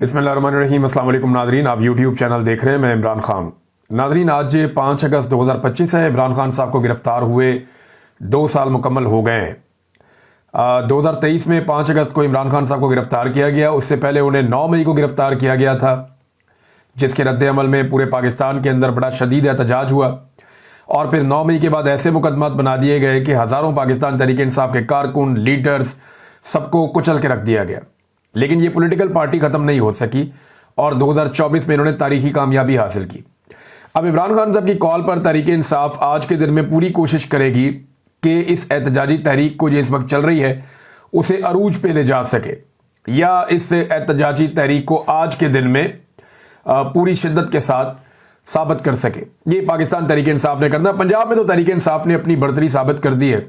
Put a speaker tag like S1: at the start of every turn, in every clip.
S1: बिस्मिल्लाहिर्रहमानिर्रहीम। अस्सलाम वालेकुम नादरीन, आप यूट्यूब चैनल देख रहे हैं, मैं इमरान खान। नादरीन, आज 5 अगस्त 2025 है। इमरान खान साहब को गिरफ्तार हुए 2 साल मुकम्मल हो गए हैं। 2023 में 5 अगस्त को इमरान खान साहब को गिरफ्तार किया गया। उससे पहले उन्हें 9 मई को गिरफ्तार किया गया था, जिसके रद्द-ए-अमल में पूरे पाकिस्तान के अंदर बड़ा शदीद एहतजाज हुआ। और फिर 9 मई के बाद ऐसे मुकदमात बना दिए गए कि हज़ारों पाकिस्तान तहरीक इंसाफ के कारकुन, लीडर्स, सबको कुचल के रख दिया गया। लेकिन ये पॉलिटिकल पार्टी ख़त्म नहीं हो सकी और 2024 में इन्होंने तारीखी कामयाबी हासिल की। अब इमरान खान साहब की कॉल पर तहरीक इंसाफ आज के दिन में पूरी कोशिश करेगी कि इस एहतजाजी तहरीक को जो इस वक्त चल रही है उसे अरूज पे ले जा सके, या इस एहतजाजी तहरीक को आज के दिन में पूरी शिद्दत के साथ साबित कर सके। ये पाकिस्तान तहरीक इंसाफ ने करना। पंजाब में तो तहरीक इंसाफ ने अपनी बढ़तरी साबित कर दी है।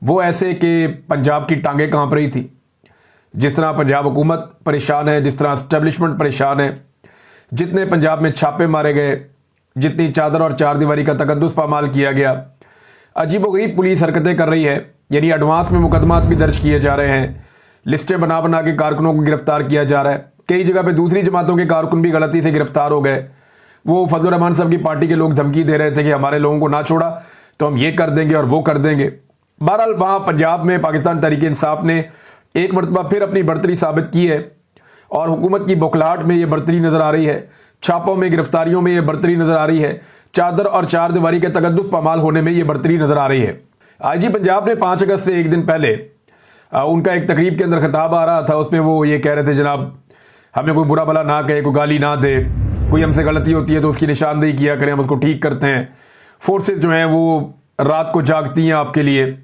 S1: वो ऐसे कि पंजाब की टांगें कांप रही थी। जिस तरह पंजाब हुकूमत परेशान है, जिस तरह एस्टेब्लिशमेंट परेशान है, जितने पंजाब में छापे मारे गए, जितनी चादर और चार दीवारी का तकद्दुस पामाल किया गया, अजीबोगरीब पुलिस हरकतें कर रही है। यानी एडवांस में मुकदमात भी दर्ज किए जा रहे हैं, लिस्टें बना बना के कारकुनों को गिरफ्तार किया जा रहा है। कई जगह पे दूसरी जमातों के कारकुन भी गलती से गिरफ्तार हो गए। वो फजल रहमान साहब की पार्टी के लोग धमकी दे रहे थे कि हमारे लोगों को ना छोड़ा तो हम ये कर देंगे और वो कर देंगे। बहरहाल वहाँ पंजाब में पाकिस्तान तहरीक इंसाफ ने एक मरतबा फिर अपनी बढ़तरी साबित की है और हुकूमत की बौखलाहट में ये बढ़तरी नजर आ रही है, छापों में, गिरफ्तारियों में ये बढ़तरी नजर आ रही है, चादर और चार दीवारी के तकद्दुस पामाल होने में ये बढ़तरी नजर आ रही है। आईजी पंजाब ने 5 अगस्त से एक दिन पहले उनका एक तकरीब के अंदर खिताब आ रहा था। उसमें वो ये कह रहे थे, जनाब हमें कोई बुरा भला ना कहे, कोई गाली ना दे, कोई हमसे गलती होती है तो उसकी निशानदेही किया करें, हम उसको ठीक करते हैं। फोर्सेज जो हैं वो रात को जागती हैं आपके लिए।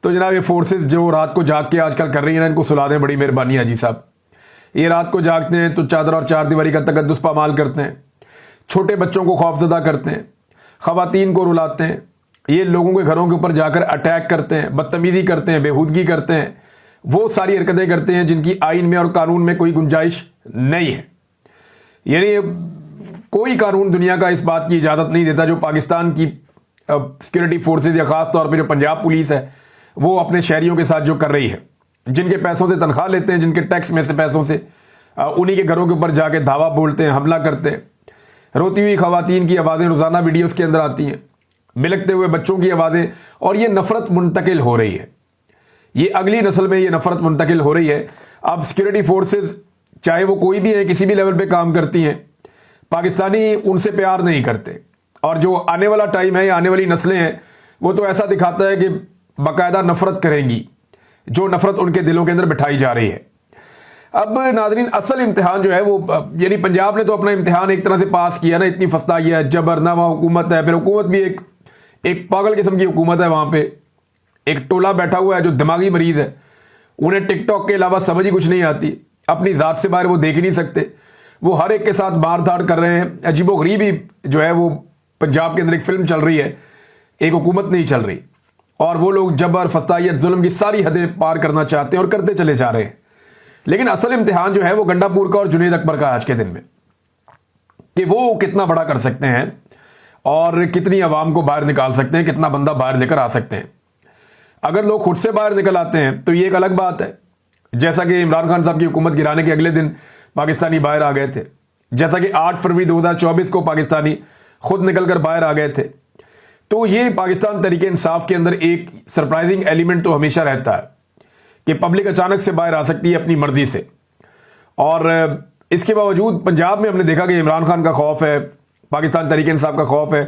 S1: तो जनाब ये फोर्सेस जो रात को जाग के आजकल कर रही है ना, इनको सुला दें, बड़ी मेहरबानी है जी साहब। ये रात को जागते हैं तो चादर और चार दीवारी का तकद्दुस पामाल करते हैं, छोटे बच्चों को खौफजदा करते हैं, खवातीन को रुलाते हैं, ये लोगों के घरों के ऊपर जाकर अटैक करते हैं, बदतमीजी करते हैं, बेहूदगी करते हैं। वो सारी हरकतें करते हैं जिनकी आइन में और कानून में कोई गुंजाइश नहीं है। यानी कोई कानून दुनिया का इस बात की इजाज़त नहीं देता जो पाकिस्तान की सिक्योरिटी फोर्सेज या ख़ास तौर पर जो पंजाब पुलिस है वो अपने शहरियों के साथ जो कर रही है, जिनके पैसों से तनख्वाह लेते हैं, जिनके टैक्स में से पैसों से, उन्हीं के घरों के ऊपर जाके धावा बोलते हैं, हमला करते हैं। रोती हुई खवातीन की आवाज़ें रोज़ाना वीडियोस के अंदर आती हैं, बिलखते हुए बच्चों की आवाज़ें, और ये नफ़रत मुंतकिल हो रही है। ये अगली नस्ल में ये नफ़रत मुंतकिल हो रही है। अब सिक्योरिटी फोर्सेज चाहे वो कोई भी है, किसी भी लेवल पर काम करती हैं, पाकिस्तानी उनसे प्यार नहीं करते। और जो आने वाला टाइम है या आने वाली नस्लें हैं वो तो ऐसा दिखाता है कि बाकायदा नफरत करेंगी, जो नफरत उनके दिलों के अंदर बिठाई जा रही है। अब नाज़रीन, असल इम्तिहान जो है वो, यानी पंजाब ने तो अपना इम्तिहान एक तरह से पास किया ना, इतनी फस्ताई है, जबरना वहाँ हुकूमत है। फिर हुकूमत भी एक पागल किस्म की हुकूमत है। वहाँ पे एक टोला बैठा हुआ है जो दिमागी मरीज है, उन्हें टिकटॉक के अलावा समझ ही कुछ नहीं आती, अपनी ज़ात से बाहर वो देख ही नहीं सकते। वो हर एक के साथ मार धाड़ कर रहे हैं। अजीबोगरीबी जो है वो पंजाब के अंदर एक फिल्म चल रही है, एक हुकूमत नहीं चल रही, और वो लोग जबर, फस्तायत, जुल्म की सारी हदें पार करना चाहते हैं और करते चले जा रहे हैं। लेकिन असल इम्तिहान जो है वो गंडापुर का और जुनैद अकबर का आज के दिन में, कि वो कितना बड़ा कर सकते हैं और कितनी आवाम को बाहर निकाल सकते हैं, कितना बंदा बाहर लेकर आ सकते हैं। अगर लोग खुद से बाहर निकल आते हैं तो ये एक अलग बात है। जैसा कि इमरान खान साहब की हुकूमत गिराने के अगले दिन पाकिस्तानी बाहर आ गए थे, जैसा कि 8 फरवरी 2024 को पाकिस्तानी खुद निकल कर बाहर आ गए थे। तो ये पाकिस्तान तहरीक इंसाफ के अंदर एक सरप्राइजिंग एलिमेंट तो हमेशा रहता है कि पब्लिक अचानक से बाहर आ सकती है अपनी मर्जी से। और इसके बावजूद पंजाब में हमने देखा कि इमरान खान का खौफ है, पाकिस्तान तहरीक इंसाफ का खौफ है,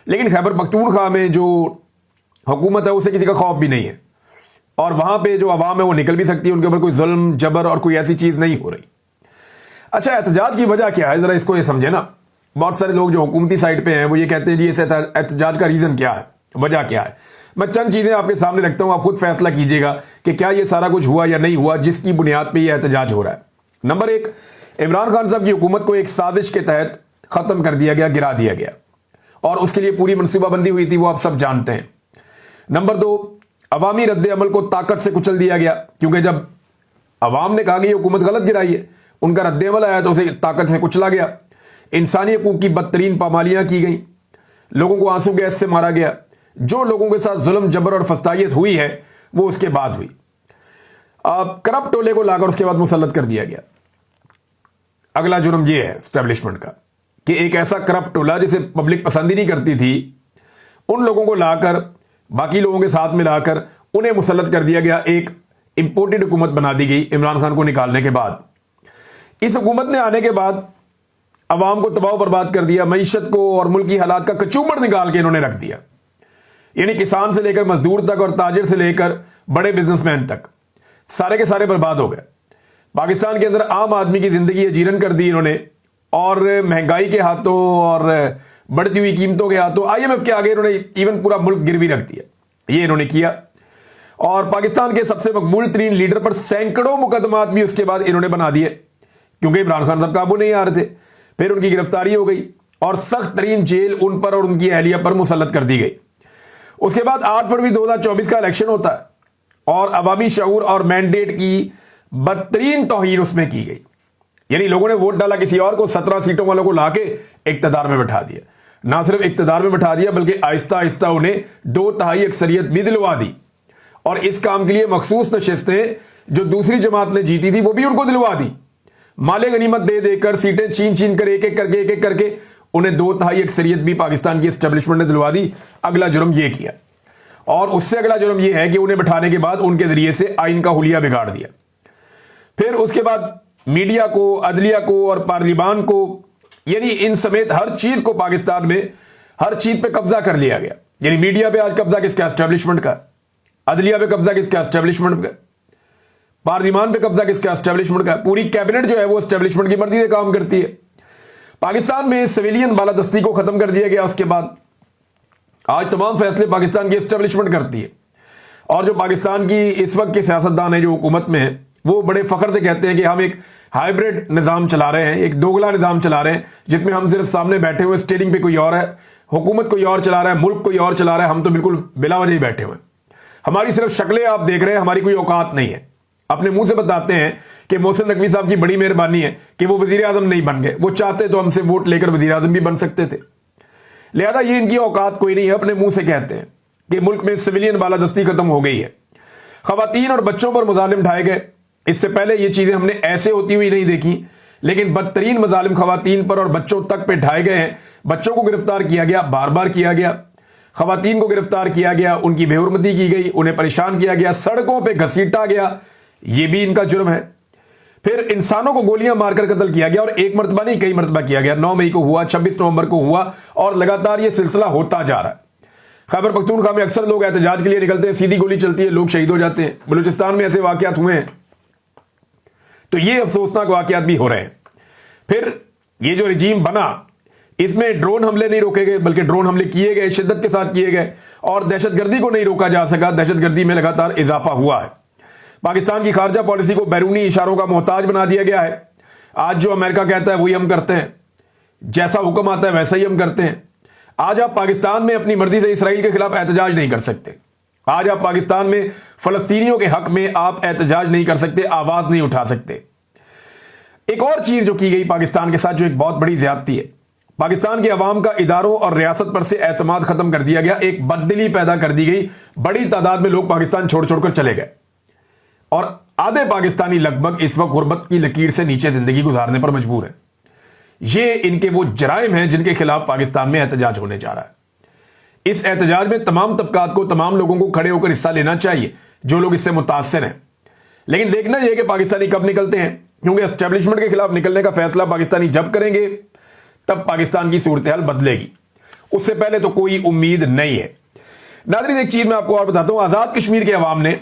S1: लेकिन खैबर पख्तूनख्वा में जो हुकूमत है उसे किसी का खौफ भी नहीं है। और वहाँ पर जो आवाम है वो निकल भी सकती है, उनके ऊपर कोई जुल्म, जबर और कोई ऐसी चीज़ नहीं हो रही। अच्छा, एहतजाज की वजह क्या है, ज़रा इसको ये समझे ना। बहुत सारे लोग जो हुकूमती साइड पे हैं वो ये कहते हैं जी इस एहतजाज का रीज़न क्या है, वजह क्या है। मैं चंद चीज़ें आपके सामने रखता हूँ, आप खुद फैसला कीजिएगा कि क्या ये सारा कुछ हुआ या नहीं हुआ जिसकी बुनियाद पे ये एहतजाज हो रहा है। नंबर 1, इमरान खान साहब की हुकूमत को एक साजिश के तहत ख़त्म कर दिया गया, गिरा दिया गया, और उसके लिए पूरी मनसूबाबंदी हुई थी, वो आप सब जानते हैं। नंबर 2, अवामी रद्द अमल को ताकत से कुचल दिया गया, क्योंकि जब अवाम ने कहा कि ये हुकूमत गलत गिराई है, उनका रद्द अमल आया तो उसे ताकत से कुचला गया। इंसानी हकूक की बदतरीन पामालियाँ की गई, लोगों को आंसू गैस से मारा गया। जो लोगों के साथ जुल्म, जबर और फस्तायत हुई है वो उसके बाद हुई। करप्ट टोले को लाकर उसके बाद मुसल्लत कर दिया गया। अगला जुर्म यह है स्टैब्लिशमेंट का कि एक ऐसा करप्ट टोला जिसे पब्लिक पसंद ही नहीं करती थी, उन लोगों को लाकर बाकी लोगों के साथ मिलाकर उन्हें मुसल्लत कर दिया गया। एक इंपोर्टेड हुकूमत बना दी गई इमरान खान को निकालने के बाद। इस हुकूमत ने आने के बाद अवाम को तबाह बर्बाद कर दिया, मईशत को और मुल्क की हालात का कचूमर निकाल के इन्होंने रख दिया। यानी किसान से लेकर मजदूर तक और ताजिर से लेकर बड़े बिजनेसमैन तक सारे के सारे बर्बाद हो गए। पाकिस्तान के अंदर आम आदमी की जिंदगी अजीरन कर दी इन्होंने, और महंगाई के हाथों और बढ़ती हुई कीमतों के हाथों IMF के आगे इन्होंने इवन पूरा मुल्क गिरवी रख दिया। ये इन्होंने किया, और पाकिस्तान के सबसे मकबूल तरीन लीडर पर सैकड़ों मुकदमात भी उसके बाद इन्होंने बना दिए, क्योंकि इमरान खान साहब काबू नहीं आ रहे थे। फिर उनकी गिरफ्तारी हो गई और सख्त तरीन जेल उन पर और उनकी अहलिया पर मुसल्लत कर दी गई। उसके बाद 8 फरवरी 2024 का इलेक्शन होता है और अवामी शऊर और मैंडेट की बदतरीन तौहीन उसमें की गई। यानी लोगों ने वोट डाला किसी और को, 17 सीटों वालों को लाके इक्तदार में बैठा दिया। ना सिर्फ इक्तदार में बैठा दिया बल्कि आहिस्ता आहिस्ता उन्हें 2/3 अक्सरियत भी दिलवा दी, और इस काम के लिए मखसूस नशिस्तें जो दूसरी जमात ने जीती थी वो भी उनको दिलवा दी। माले गनीमत दे देकर सीटें छीन छीन कर एक एक करके उन्हें 2/3 अक्सरियत भी पाकिस्तान की एस्टेब्लिशमेंट ने दिलवा दी। अगला जुर्म यह किया, और उससे अगला जुर्म यह है कि उन्हें बैठाने के बाद उनके जरिए से आइन का हुलिया बिगाड़ दिया। फिर उसके बाद मीडिया को, अदलिया को और पार्लिमान को, यानी इन समेत हर चीज को पाकिस्तान में हर चीज पे कब्जा कर लिया गया। यानी मीडिया पे आज कब्जा किसका? एस्टेब्लिशमेंट का। अदलिया पे कब्जा किसका? एस्टेब्लिशमेंट का। पार्लिमान पे कब्जा किसका? एस्टेब्लिशमेंट का। पूरी कैबिनेट जो है वो एस्टेब्लिशमेंट की मर्जी से काम करती है। पाकिस्तान में सिविलियन बालादस्ती को खत्म कर दिया गया। उसके बाद आज तमाम फैसले पाकिस्तान की एस्टेब्लिशमेंट करती है, और जो पाकिस्तान की इस वक्त के सियासतदान है जो हुकूमत में है वो बड़े फख्र से कहते हैं कि हम एक हाइब्रिड निज़ाम चला रहे हैं, एक दोगला निज़ाम चला रहे हैं, जिसमें हम सिर्फ सामने बैठे हुए, स्टेडिंग पे कोई और है, हुकूमत कोई और चला रहा है, मुल्क कोई और चला रहा है, हम तो बिल्कुल बिला वजह ही बैठे हुए हैं। हमारी सिर्फ शक्लें आप देख रहे हैं, हमारी कोई औकात नहीं है। अपने मुंह से बताते हैं कि मोहसिन नकवी साहब की बड़ी मेहरबानी है कि वो वजीर आजम नहीं बन गए, वो चाहते तो हमसे वोट लेकर वजीर आजम भी बन सकते थे। लिहाजा ये इनकी औकात कोई नहीं है। अपने मुंह से कहते हैं कि मुल्क में सिविलियन बालादस्ती खत्म हो गई है, खवातीन और बच्चों पर मुजालिम ढाए गए। इससे पहले ये चीजें हमने ऐसे होती हुई नहीं देखी, लेकिन बदतरीन मजालिम खवातीन पर और बच्चों तक पे ढाए गए हैं। बच्चों को गिरफ्तार किया गया, बार बार किया गया, खवातीन को गिरफ्तार किया गया, उनकी बेहुरमती की गई, उन्हें परेशान किया गया, सड़कों पे घसीटा गया, ये भी इनका जुर्म है। फिर इंसानों को गोलियां मारकर कत्ल किया गया, और एक मरतबा नहीं कई मरतबा किया गया। 9 मई को हुआ, 26 नवंबर को हुआ, और लगातार ये सिलसिला होता जा रहा है। खैबर पख्तूनख्वा में अक्सर लोग एहतजाज के लिए निकलते हैं, सीधी गोली चलती है, लोग शहीद हो जाते हैं। बलूचिस्तान में ऐसे वाकयात हुए हैं, तो ये अफसोसनाक वाकयात भी हो रहे हैं। फिर ये जो रिजीम बना, इसमें ड्रोन हमले नहीं रोके गए, बल्कि ड्रोन हमले किए गए, शिद्दत के साथ किए गए, और दहशतगर्दी को नहीं रोका जा सका। दहशतगर्दी में लगातार इजाफा हुआ है। पाकिस्तान की खारजा पॉलिसी को बैरूनी इशारों का मोहताज बना दिया गया है। आज जो अमेरिका कहता है वही हम करते हैं, जैसा हुक्म आता है वैसा ही हम करते हैं। आज आप पाकिस्तान में अपनी मर्जी से इसराइल के खिलाफ एहतजाज नहीं कर सकते। आज आप पाकिस्तान में फलस्तीनियों के हक में आप एहतजाज नहीं कर सकते, आवाज नहीं उठा सकते। एक और चीज जो की गई पाकिस्तान के साथ, जो एक बहुत बड़ी ज्यादती है, पाकिस्तान के अवाम का इदारों और रियासत पर से एतमाद खत्म कर दिया गया। एक बददिली पैदा कर दी गई। बड़ी तादाद में लोग पाकिस्तान छोड़ छोड़कर चले गए, और आधे पाकिस्तानी लगभग इस वक्त गुर्बत की लकीर से नीचे जिंदगी गुजारने पर मजबूर है। ये इनके वो जराइम हैं जिनके खिलाफ पाकिस्तान में एहतजाज होने जा रहा है। इस एहतजाज में तमाम तबकात को, तमाम लोगों को खड़े होकर हिस्सा लेना चाहिए जो लोग इससे मुतासिर हैं। लेकिन देखना यह कि पाकिस्तानी कब निकलते हैं, क्योंकि एस्टेब्लिशमेंट के खिलाफ निकलने का फैसला पाकिस्तानी जब करेंगे तब पाकिस्तान की सूरत हाल बदलेगी। उससे पहले तो कोई उम्मीद नहीं है। नाज़रीन, एक चीज मैं आपको और बताता हूं। आजाद कश्मीर के अवाम ने,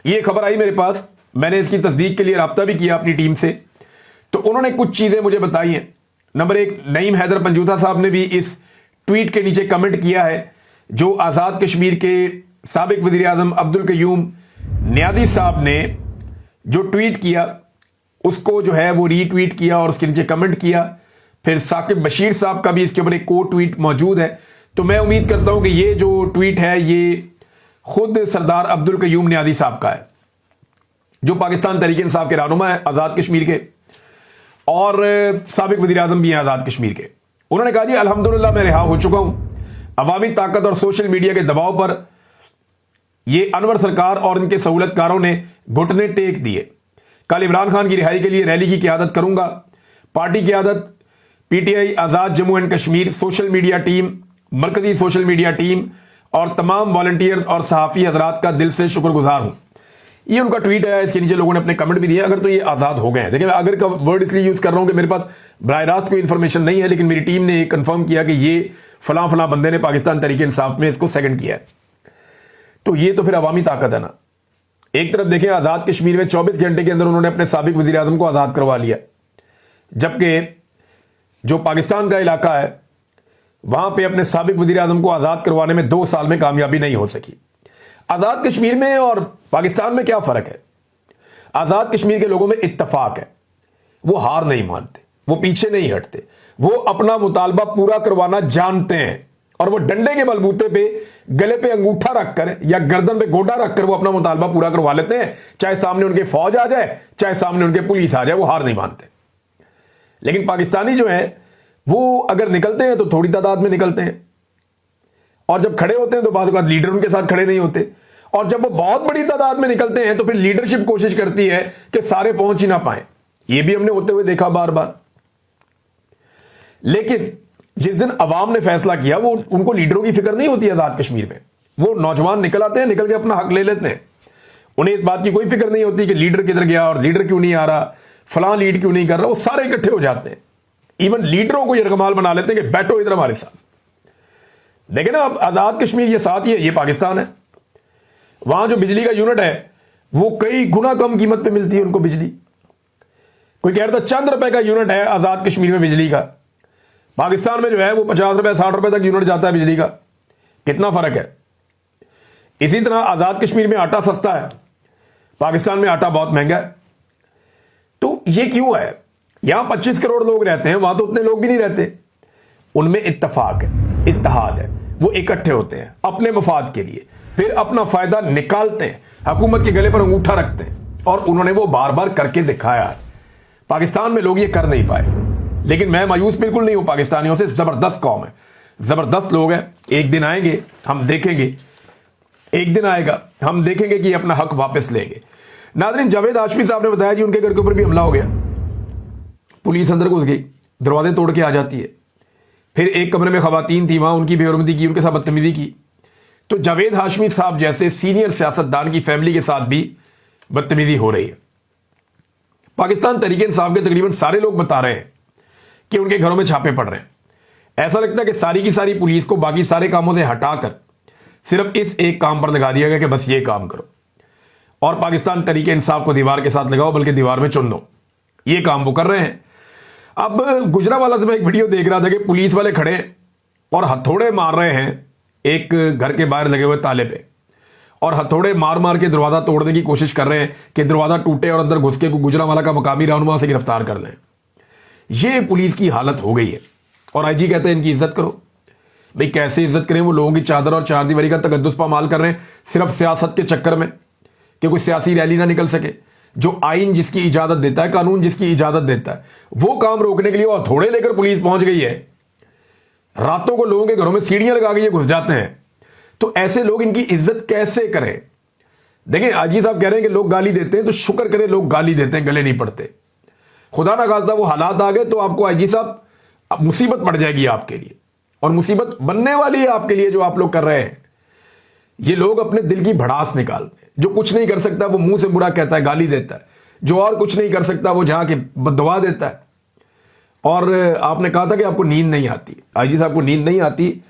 S1: यह खबर आई मेरे पास, मैंने इसकी तस्दीक के लिए राब्ता भी किया अपनी टीम से, तो उन्होंने कुछ चीजें मुझे बताई हैं। नंबर 1, नईम हैदर पंजूथा साहब ने भी इस ट्वीट के नीचे कमेंट किया है, जो आजाद कश्मीर के साबिक वजीर आजम अब्दुल कयूम नियाज़ी साहब ने जो ट्वीट किया उसको जो है वो रीट्वीट किया और उसके नीचे कमेंट किया। फिर साकिब बशीर साहब का भी इसके ऊपर एक को ट्वीट मौजूद है। तो मैं उम्मीद करता हूं कि ये जो ट्वीट है ये खुद सरदार अब्दुल कयूम नियाज़ी साहब का है, जो पाकिस्तान तहरीक इंसाफ के रहनुमा है आजाद कश्मीर के, और साबिक वजीर आजम भी हैं आजाद कश्मीर के। उन्होंने कहा, जी अल्हम्दुलिल्लाह मैं रिहा हो चुका हूं। अवामी ताकत और सोशल मीडिया के दबाव पर ये अनवर सरकार और इनके सहूलतकारों ने घुटने टेक दिए। कल इमरान खान की रिहाई के लिए रैली की क़यादत करूंगा। पार्टी की आदत, PTI, Azad Jammu and Kashmir social media team, मरकजी सोशल मीडिया टीम और तमाम वॉलंटियर्स और सहाफ़ी हजरात का दिल से शुक्रगुजार हूं। ये उनका ट्वीट है, इसके नीचे लोगों ने अपने कमेंट भी दिए। अगर तो ये आज़ाद हो गए हैं, देखिए मैं अगर का वर्ड इसलिए यूज़ कर रहा हूं कि मेरे पास बराह रास्त कोई इन्फॉर्मेशन नहीं है, लेकिन मेरी टीम ने कंफर्म किया कि ये फलां फलां बंदे ने पाकिस्तान तहरीक इंसाफ में इसको सेकंड किया है। तो ये तो फिर अवामी ताकत है ना। एक तरफ देखें, आज़ाद कश्मीर में 24 घंटे के अंदर उन्होंने अपने साबिक वज़ीर आज़म को आज़ाद करवा लिया, जबकि जो पाकिस्तान का इलाका है वहां पे अपने साबिक वज़ीर आज़म को आज़ाद करवाने में 2 साल में कामयाबी नहीं हो सकी। आज़ाद कश्मीर में और पाकिस्तान में क्या फ़र्क है? आज़ाद कश्मीर के लोगों में इत्तफाक है, वो हार नहीं मानते, वो पीछे नहीं हटते, वो अपना मुतालबा पूरा करवाना जानते हैं और वो डंडे के बलबूते पे गले पे अंगूठा रखकर या गर्दन पे गोटा रखकर वो अपना मुतालबा पूरा करवा लेते हैं, चाहे सामने उनके फौज आ जाए, चाहे सामने उनके पुलिस आ जाए, वो हार नहीं मानते। लेकिन पाकिस्तानी जो है वो अगर निकलते हैं तो थोड़ी तादाद में निकलते हैं, और जब खड़े होते हैं तो बाद लीडर उनके साथ खड़े नहीं होते, और जब वो बहुत बड़ी तादाद में निकलते हैं तो फिर लीडरशिप कोशिश करती है कि सारे पहुंच ही ना पाए। ये भी हमने होते हुए देखा बार बार। लेकिन जिस दिन अवाम ने फैसला किया, वो उनको लीडरों की फिक्र नहीं होती आज़ाद कश्मीर में। वो नौजवान निकल आते हैं, निकल के अपना हक ले लेते हैं। उन्हें इस बात की कोई फिक्र नहीं होती कि लीडर किधर गया और लीडर क्यों नहीं आ रहा, फलां लीड क्यों नहीं कर रहा। वो सारे इकट्ठे हो जाते हैं, इवन लीडरों को यरगमाल बना लेते हैं कि बैठो इधर हमारे साथ। देखें ना, अब आज़ाद कश्मीर ये साथ ही है, ये पाकिस्तान है। वहां जो बिजली का यूनिट है वो कई गुना कम कीमत पे मिलती है उनको बिजली। कोई कह रहा था चंद रुपए का यूनिट है आज़ाद कश्मीर में बिजली का, पाकिस्तान में जो है वो 50 रुपए 60 रुपए तक यूनिट जाता है बिजली का। कितना फर्क है। इसी तरह आज़ाद कश्मीर में आटा सस्ता है, पाकिस्तान में आटा बहुत महंगा है। तो ये क्यों है? यहां 25 करोड़ लोग रहते हैं, वहां तो उतने लोग भी नहीं रहते। उनमें इत्तफाक है, इत्तेहाद है, वो इकट्ठे होते हैं अपने मफाद के लिए, फिर अपना फायदा निकालते हैं, हुकूमत के गले पर अंगूठा रखते हैं, और उन्होंने वो बार बार करके दिखाया है। पाकिस्तान में लोग ये कर नहीं पाए, लेकिन मैं मायूस बिल्कुल नहीं हूं पाकिस्तानियों से। जबरदस्त कौम है, जबरदस्त लोग हैं। एक दिन आएंगे, हम देखेंगे, एक दिन आएगा हम देखेंगे कि अपना हक वापस लेंगे। नाज़रीन, जावेद हाशमी साहब ने बताया जी उनके घर के ऊपर भी हमला हो गया, पुलिस अंदर घुस गई, दरवाजे तोड़ के आ जाती है। फिर एक कमरे में खवातीन थी, वहां उनकी बेहरमती की, उनके साथ बदतमीजी की। तो जावेद हाशमी साहब जैसे सीनियर सियासतदान की फैमिली के साथ भी बदतमीजी हो रही है। पाकिस्तान तहरीक इंसाफ के तकरीबन सारे लोग बता रहे हैं कि उनके घरों में छापे पड़ रहे हैं। ऐसा लगता है कि सारी की सारी पुलिस को बाकी सारे कामों से हटाकर सिर्फ इस एक काम पर लगा दिया गया कि बस ये काम करो, और पाकिस्तान तहरीक इंसाफ को दीवार के साथ लगाओ, बल्कि दीवार में चुन दो। ये काम वो कर रहे हैं। अब गुजरावाला से मैं एक वीडियो देख रहा था कि पुलिस वाले खड़े और हथौड़े मार रहे हैं एक घर के बाहर लगे हुए ताले पे, और हथौड़े मार मार के दरवाजा तोड़ने की कोशिश कर रहे हैं कि दरवाजा टूटे और अंदर घुस के गुजरावाला का मकामी रहनुमा से गिरफ्तार कर लें। ये पुलिस की हालत हो गई है। और आईजी कहते हैं इनकी इज्जत करो। भाई कैसे इज्जत करें? वो लोगों की चादर और चारदीवारी का तकद्दुस पामाल कर रहे हैं सिर्फ सियासत के चक्कर में, कि कोई सियासी रैली ना निकल सके। जो आइन जिसकी इजाजत देता है, कानून जिसकी इजाजत देता है, वो काम रोकने के लिए वो हथौड़े लेकर पुलिस पहुंच गई है। रातों को लोगों के घरों में सीढ़ियां लगा के ये घुस जाते हैं। तो ऐसे लोग इनकी इज्जत कैसे करें? देखिए, आजी साहब कह रहे हैं कि लोग गाली देते हैं, तो शुक्र करें लोग गाली देते हैं, गले नहीं पड़ते। खुदा ना खास्ता वो हालात आ गए तो आपको आईजी साहब अब मुसीबत पड़ जाएगी आपके लिए, और मुसीबत बनने वाली है आपके लिए जो आप लोग कर रहे हैं। ये लोग अपने दिल की भड़ास निकालते हैं। जो कुछ नहीं कर सकता वो मुंह से बुरा कहता है, गाली देता है। जो और कुछ नहीं कर सकता वो जहां के बददुआ देता है। और आपने कहा था कि आपको नींद नहीं आती, आईजी साहब को नींद नहीं आती,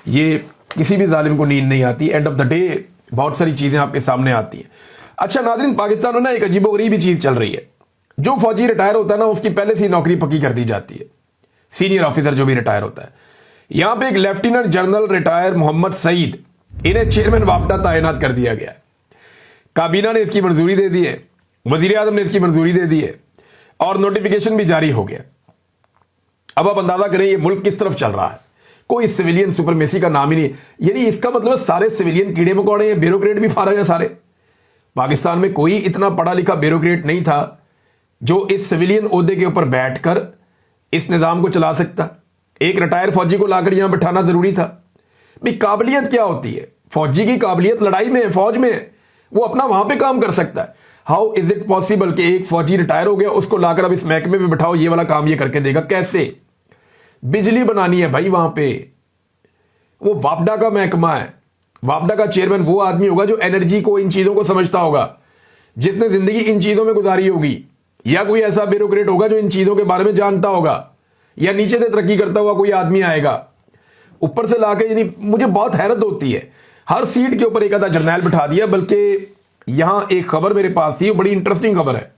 S1: ये किसी भी जालिम को नींद नहीं आती। एंड ऑफ द डे बहुत सारी चीजें आपके सामने आती हैं। अच्छा नाज़रीन, पाकिस्तान में ना एक अजीबोगरीब चीज चल रही है। जो फौजी रिटायर होता है ना, उसकी पहले से नौकरी पक्की कर दी जाती है। सीनियर ऑफिसर जो भी रिटायर होता है, यहां पे एक lieutenant general retire Mohammad Saeed, इन्हें चेयरमैन वापडा तैनात कर दिया गया। काबीना ने इसकी मंजूरी दे दी है, वजीर आजम ने इसकी मंजूरी दे दी है, और नोटिफिकेशन भी जारी हो गया। अब आप अंदाजा करें ये मुल्क किस तरफ चल रहा है। कोई सिविलियन सुपरमेसी का नाम ही नहीं। यानी इसका मतलब सारे सिविलियन कीड़े मकोड़े हैं, ब्यूरोक्रेट भी फारग है सारे। पाकिस्तान में कोई इतना पढ़ा लिखा ब्यूरोक्रेट नहीं था जो इस सिविलियन ओहदे के ऊपर बैठकर इस निजाम को चला सकता। एक रिटायर फौजी को लाकर यहां बैठाना जरूरी था। भाई काबिलियत क्या होती है? फौजी की काबिलियत लड़ाई में है, फौज में है, वो अपना वहां पे काम कर सकता है। हाउ इज इट पॉसिबल कि एक फौजी रिटायर हो गया, उसको लाकर अब इस महकमे में बिठाओ, ये वाला काम ये करके देगा? कैसे? बिजली बनानी है भाई वहां पे, वो वापडा का महकमा है। वापडा का चेयरमैन वो आदमी होगा जो एनर्जी को, इन चीजों को समझता होगा, जिसने जिंदगी इन चीजों में गुजारी होगी, या कोई ऐसा ब्यूरोक्रेट होगा जो इन चीजों के बारे में जानता होगा, या नीचे से तरक्की करता हुआ कोई आदमी आएगा ऊपर से लाके। यानी मुझे बहुत हैरत होती है, हर सीट के ऊपर एक आधा जर्नैल बिठा दिया। बल्कि यहां एक खबर मेरे पास थी, बड़ी इंटरेस्टिंग खबर है।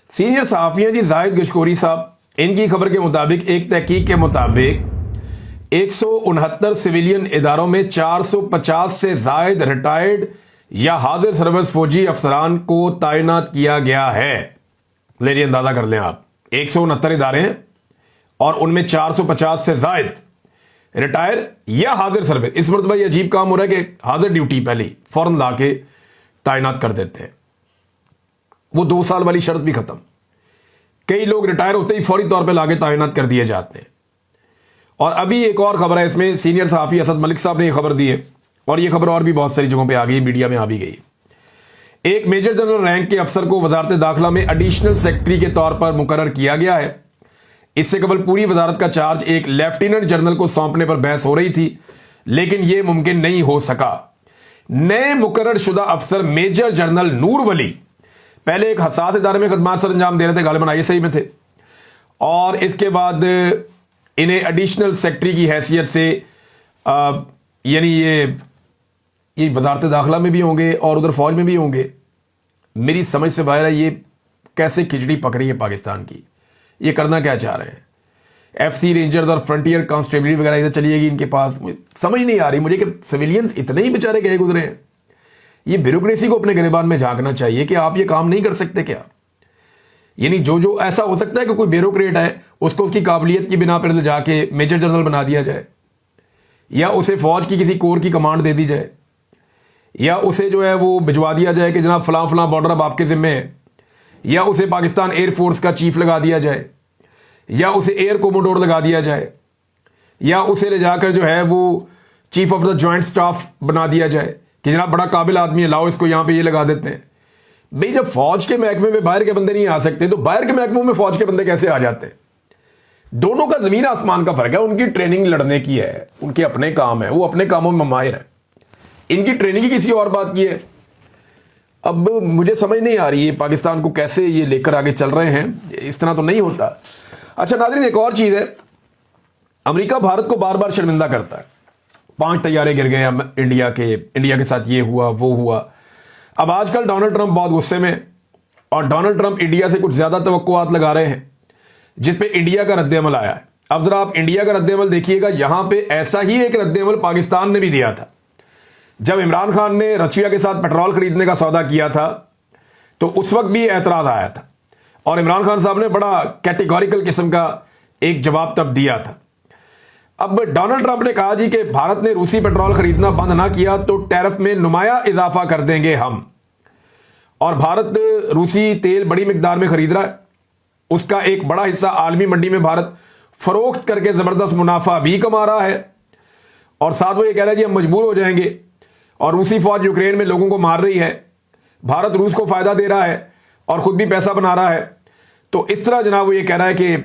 S1: सीनियर सहाफी हैं जी जाहिद गशकोरी साहब, इनकी खबर के मुताबिक, एक तहकीक के मुताबिक 169 सिविलियन इदारों में 450 से जायद रिटायर्ड या हाजिर सर्विस फौजी अफसरान को तैनात किया गया है। ले अंदाजा कर लें आप, 169 इदारे हैं और उनमें 450 से जायद रिटायर या हाजिर सर्विस। इस मरतबा ये अजीब काम हो रहा है कि हाजिर ड्यूटी पहले फौरन लाके तैनात कर देते हैं। वो 2 साल वाली शर्त भी खत्म। कई लोग रिटायर होते ही फौरी तौर पे लाके तैनात कर दिए जाते हैं। और अभी एक और खबर है इसमें, सीनियर सहाफी असद मलिक साहब ने यह खबर दी है, और यह खबर और भी बहुत सारी जगहों पे आ गई, मीडिया में आ भी गई। एक मेजर जनरल रैंक के अफसर को वजारत दाखिला में एडिशनल सेक्रेटरी के तौर पर मुकर्रर किया गया है। इससे कबल पूरी वजारत का चार्ज एक लेफ्टिनेंट जनरल को सौंपने पर बहस हो रही थी, लेकिन यह मुमकिन नहीं हो सका। नए मुकर्रर शुदा अफसर मेजर जनरल नूर वली पहले एक हसास इदारे में खदमात सर अंजाम दे रहे थे, गालिबन ISI में थे, और इसके बाद इन्हें एडिशनल सेक्रेटरी की हैसियत से यानी ये वजारत दाखिला में भी होंगे और उधर फौज में भी होंगे। मेरी समझ से बाहर है ये कैसे खिचड़ी पकड़ी है पाकिस्तान की, ये करना क्या चाह रहे हैं? FC रेंजर्स और फ्रंटियर कांस्टेबलिटी वगैरह इधर चलिएगी इनके पास। समझ नहीं आ रही मुझे कि सिविलियंस इतने ही बेचारे गए गुजरे हैं। ये ब्यूरोक्रेसी को अपने गिरबान में झांकना चाहिए कि आप ये काम नहीं कर सकते क्या? यानी जो ऐसा हो सकता है कि कोई ब्यूरोक्रेट है, उसको उसकी काबिलियत की बिना पर ले जाके मेजर जनरल बना दिया जाए, या उसे फौज की किसी कोर की कमांड दे दी जाए, या उसे जो है वो भिजवा दिया जाए कि जनाब फलां फलां बॉर्डर अब आपके जिम्मे है, या उसे पाकिस्तान एयरफोर्स का चीफ लगा दिया जाए, या उसे एयर कोमोडोर लगा दिया जाए, या उसे ले जाकर जो है वो chief of the joint staff बना दिया जाए कि जनाब बड़ा काबिल आदमी है, लाओ इसको यहां पे ये लगा देते हैं। भाई जब फौज के महकमे में बाहर के बंदे नहीं आ सकते, तो बाहर के महकमों में फौज के बंदे कैसे आ जाते हैं? दोनों का जमीन आसमान का फर्क है। उनकी ट्रेनिंग लड़ने की है, उनके अपने काम है, वो अपने कामों में माहिर है। इनकी ट्रेनिंग ही किसी और बात की है। अब मुझे समझ नहीं आ रही है पाकिस्तान को कैसे ये लेकर आगे चल रहे हैं, इस तरह तो नहीं होता। अच्छा नाज़रीन, एक और चीज है, अमेरिका भारत को बार बार शर्मिंदा करता है। 5 तैयारे गिर गए इंडिया के साथ ये हुआ वो हुआ। अब आजकल डोनाल्ड ट्रंप बहुत गुस्से में, और डोनाल्ड ट्रंप इंडिया से कुछ ज्यादा तवक्कुआत लगा रहे हैं, जिसपे इंडिया का रद्देअमल आया है। अब जरा आप इंडिया का रद्देअमल देखिएगा। यहां पे ऐसा ही एक रद्देअमल पाकिस्तान ने भी दिया था। जब इमरान खान ने रशिया के साथ पेट्रोल खरीदने का सौदा किया था, तो उस वक्त भी एतराज आया था, और इमरान खान साहब ने बड़ा कैटेगोरिकल किस्म का एक जवाब तब दिया था। अब डोनाल्ड ट्रंप ने कहा जी कि भारत ने रूसी पेट्रोल खरीदना बंद ना किया तो टैरिफ में नुमाया इजाफा कर देंगे हम। और भारत रूसी तेल बड़ी मिकदार में खरीद रहा है, उसका एक बड़ा हिस्सा आलमी मंडी में भारत फरोख्त करके जबरदस्त मुनाफा भी कमा रहा है। और साथ वो ये कह रहा है जी हम मजबूर हो जाएंगे, और रूसी फौज यूक्रेन में लोगों को मार रही है, भारत रूस को फायदा दे रहा है और खुद भी पैसा बना रहा है। तो इस तरह जनाब वो ये कह रहा है कि